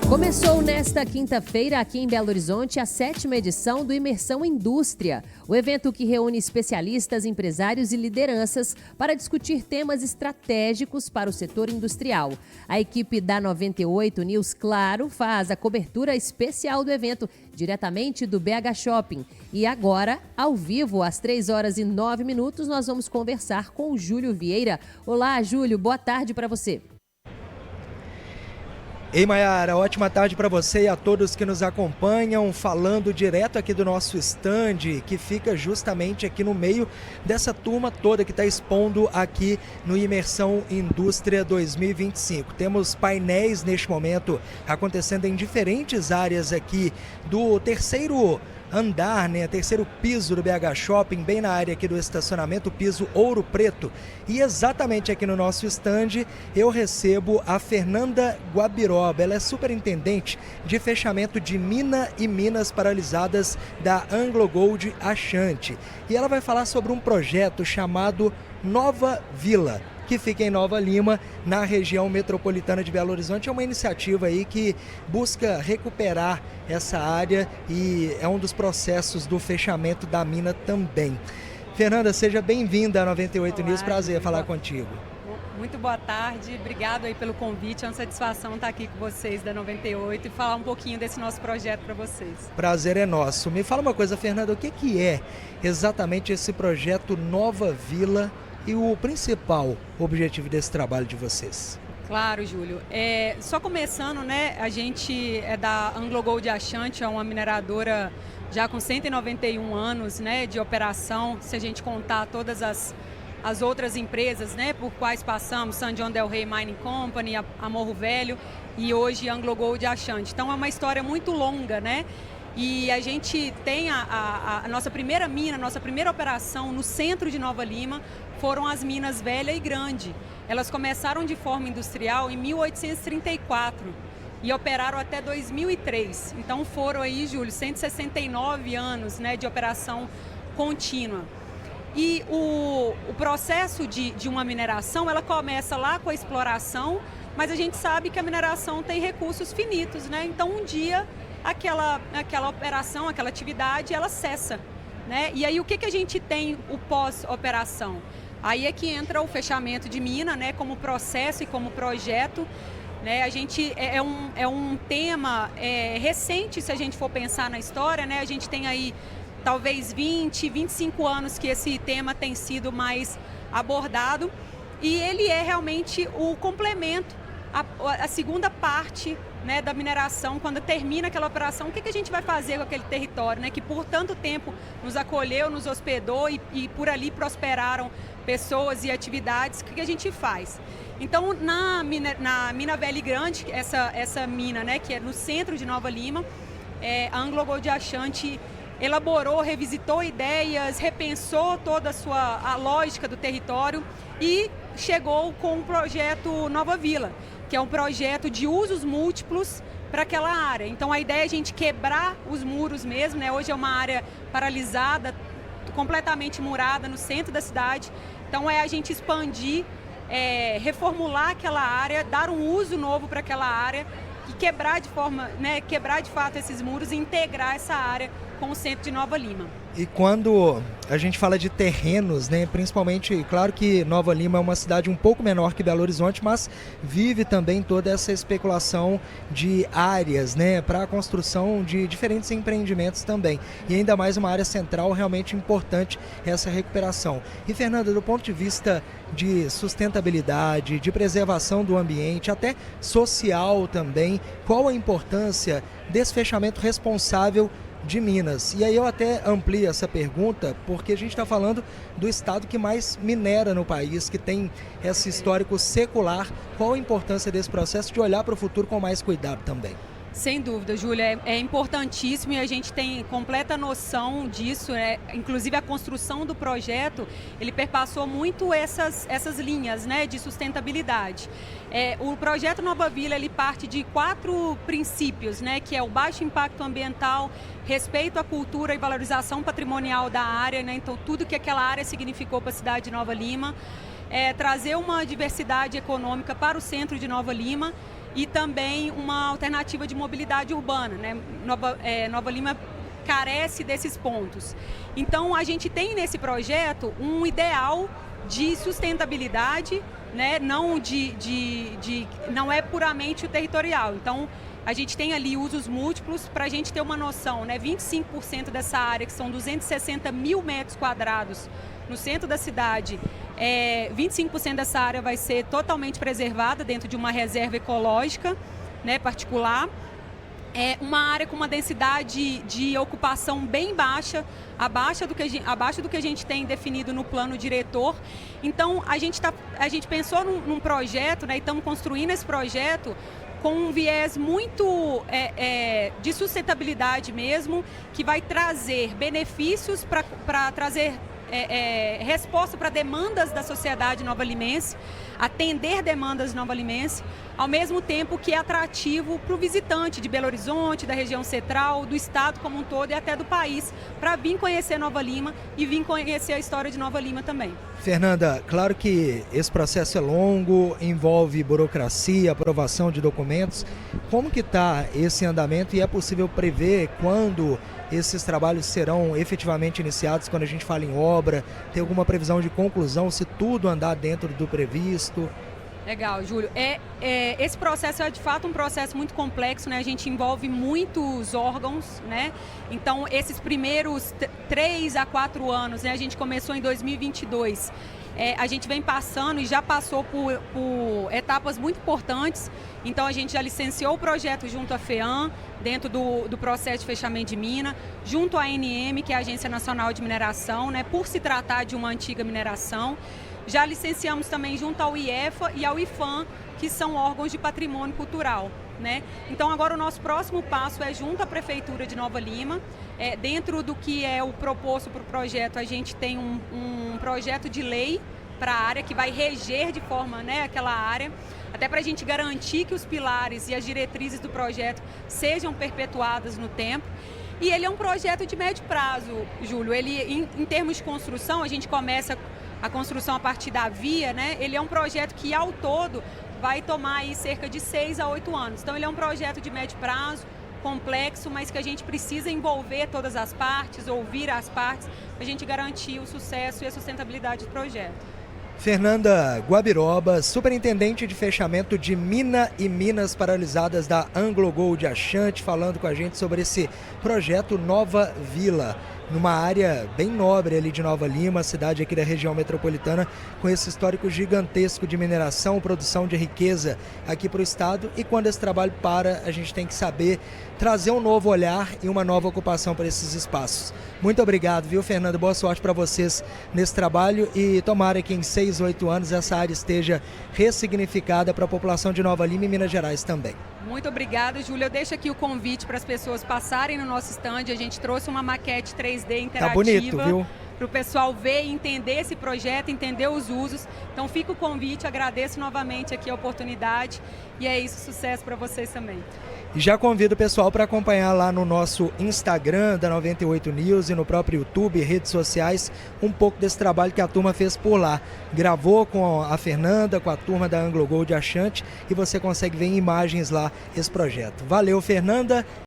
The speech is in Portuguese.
Começou nesta quinta-feira aqui em Belo Horizonte a 7ª edição do Imersão Indústria, o evento que reúne especialistas, empresários e lideranças para discutir temas estratégicos para o setor industrial. A equipe da 98 News Claro faz a cobertura especial do evento diretamente do BH Shopping. E agora, ao vivo, às 3h09, nós vamos conversar com o Júlio Vieira. Olá, Júlio, boa tarde para você. Ei, Mayara, ótima tarde para você e a todos que nos acompanham, falando direto aqui do nosso stand, que fica justamente aqui no meio dessa turma toda que está expondo aqui no Imersão Indústria 2025. Temos painéis neste momento acontecendo em diferentes áreas aqui do terceiro andar, terceiro piso do BH Shopping, bem na área aqui do estacionamento, piso Ouro Preto. E exatamente aqui no nosso stand eu recebo a Fernanda Guabiroba. Ela é superintendente de fechamento de mina e minas paralisadas da AngloGold Ashanti. E ela vai falar sobre um projeto chamado Nova Vila, que fica em Nova Lima, na região metropolitana de Belo Horizonte. É uma iniciativa aí que busca recuperar essa área e é um dos processos do fechamento da mina também. Fernanda, seja bem-vinda à 98 News, prazer falar contigo. Muito boa tarde, obrigado aí pelo convite, é uma satisfação estar aqui com vocês da 98 e falar um pouquinho desse nosso projeto para vocês. Prazer é nosso. Me fala uma coisa, Fernanda, o que é exatamente esse projeto Nova Vila e o principal objetivo desse trabalho de vocês? Claro, Júlio. Só começando, a gente é da AngloGold Ashanti, é uma mineradora já com 191 anos, de operação, se a gente contar todas as outras empresas, por quais passamos, San John Del Rey Mining Company, a Morro Velho e hoje AngloGold Ashanti. Então é uma história muito longa, E a gente tem a nossa primeira mina, nossa primeira operação no centro de Nova Lima, foram as minas Velha e Grande. Elas começaram de forma industrial em 1834 e operaram até 2003. Então foram aí, Júlio, 169 anos de operação contínua. E o processo de uma mineração, ela começa lá com a exploração, mas a gente sabe que a mineração tem recursos finitos, Então um dia aquela operação, aquela atividade, ela cessa, E aí o que a gente tem o pós-operação? Aí é que entra o fechamento de mina, como processo e como projeto, A gente é um tema recente, se a gente for pensar na história, A gente tem aí talvez 20, 25 anos que esse tema tem sido mais abordado e ele é realmente o complemento, a segunda parte da mineração. Quando termina aquela operação, o que a gente vai fazer com aquele território, que por tanto tempo nos acolheu, nos hospedou e por ali prosperaram pessoas e atividades, o que a gente faz? Então, na mina Velha e Grande, essa mina, que é no centro de Nova Lima, a AngloGold Ashanti elaborou, revisitou ideias, repensou toda a lógica do território e chegou com o projeto Nova Vila, que é um projeto de usos múltiplos para aquela área. Então a ideia é a gente quebrar os muros mesmo, Hoje é uma área paralisada, completamente murada no centro da cidade. Então é a gente expandir, reformular aquela área, dar um uso novo para aquela área e quebrar de fato esses muros e integrar essa área com o centro de Nova Lima. E quando a gente fala de terrenos, principalmente, claro que Nova Lima é uma cidade um pouco menor que Belo Horizonte, mas vive também toda essa especulação de áreas, para a construção de diferentes empreendimentos também. E ainda mais uma área central realmente importante essa recuperação. E, Fernanda, do ponto de vista de sustentabilidade, de preservação do ambiente, até social também, qual a importância desse fechamento responsável de Minas? E aí eu até amplio essa pergunta porque a gente está falando do estado que mais minera no país, que tem esse histórico secular. Qual a importância desse processo de olhar para o futuro com mais cuidado também? Sem dúvida, Júlia, é importantíssimo e a gente tem completa noção disso, Inclusive a construção do projeto, ele perpassou muito essas linhas, de sustentabilidade. O projeto Nova Vila, ele parte de 4 princípios, que é o baixo impacto ambiental, respeito à cultura e valorização patrimonial da área, Então tudo que aquela área significou para a cidade de Nova Lima, trazer uma diversidade econômica para o centro de Nova Lima e também uma alternativa de mobilidade urbana, né? Nova Lima carece desses pontos. Então, a gente tem nesse projeto um ideal de sustentabilidade, né? Não é puramente o territorial. Então, a gente tem ali usos múltiplos para a gente ter uma noção, né? 25% dessa área, que são 260 mil metros quadrados no centro da cidade, 25% dessa área vai ser totalmente preservada dentro de uma reserva ecológica, né, particular. É uma área com uma densidade de ocupação bem baixa, abaixo do que a gente tem definido no plano diretor. Então, a gente pensou num projeto, né, e estamos construindo esse projeto com um viés muito de sustentabilidade mesmo, que vai trazer benefícios para trazer resposta para demandas da sociedade nova-limense, atender demandas nova-limense, ao mesmo tempo que é atrativo para o visitante de Belo Horizonte, da região central, do estado como um todo e até do país, para vir conhecer Nova Lima e vir conhecer a história de Nova Lima também. Fernanda, claro que esse processo é longo, envolve burocracia, aprovação de documentos. Como que está esse andamento e é possível prever quando esses trabalhos serão efetivamente iniciados, quando a gente fala em obra? Tem alguma previsão de conclusão, se tudo andar dentro do previsto? Legal, Júlio. Esse processo é de fato um processo muito complexo, né? A gente envolve muitos órgãos, né? Então, esses primeiros 3 a 4 anos, né? A gente começou em 2022. A gente vem passando e já passou por etapas muito importantes. Então, a gente já licenciou o projeto junto à FEAM, dentro do processo de fechamento de mina, junto à ANM, que é a Agência Nacional de Mineração, né? Por se tratar de uma antiga mineração. Já licenciamos também junto ao IEFA e ao IFAM, que são órgãos de patrimônio cultural, né? Então, agora o nosso próximo passo é junto à Prefeitura de Nova Lima. Dentro do que é o proposto para o projeto, a gente tem um projeto de lei para a área que vai reger de forma, né, aquela área, até para a gente garantir que os pilares e as diretrizes do projeto sejam perpetuadas no tempo. E ele é um projeto de médio prazo, Júlio. Ele, em termos de construção, a gente começa a construção a partir da via, né? Ele é um projeto que, ao todo, vai tomar aí cerca de 6 a 8 anos. Então, ele é um projeto de médio prazo, complexo, mas que a gente precisa envolver todas as partes, ouvir as partes, para a gente garantir o sucesso e a sustentabilidade do projeto. Fernanda Guabiroba, superintendente de fechamento de mina e minas paralisadas da AngloGold Ashanti, falando com a gente sobre esse projeto Nova Vila, numa área bem nobre ali de Nova Lima, cidade aqui da região metropolitana, com esse histórico gigantesco de mineração, produção de riqueza aqui para o estado. E quando esse trabalho para, a gente tem que saber trazer um novo olhar e uma nova ocupação para esses espaços. Muito obrigado, viu, Fernanda? Boa sorte para vocês nesse trabalho e tomara que em 6, 8 anos essa área esteja ressignificada para a população de Nova Lima e Minas Gerais também. Muito obrigada, Júlia. Eu deixo aqui o convite para as pessoas passarem no nosso stand. A gente trouxe uma maquete 3D interativa. Tá bonito, viu? Para o pessoal ver e entender esse projeto, entender os usos. Então fica o convite, agradeço novamente aqui a oportunidade e é isso, sucesso para vocês também. E já convido o pessoal para acompanhar lá no nosso Instagram da 98 News e no próprio YouTube, redes sociais, um pouco desse trabalho que a turma fez por lá. Gravou com a Fernanda, com a turma da AngloGold Ashanti e você consegue ver em imagens lá esse projeto. Valeu, Fernanda!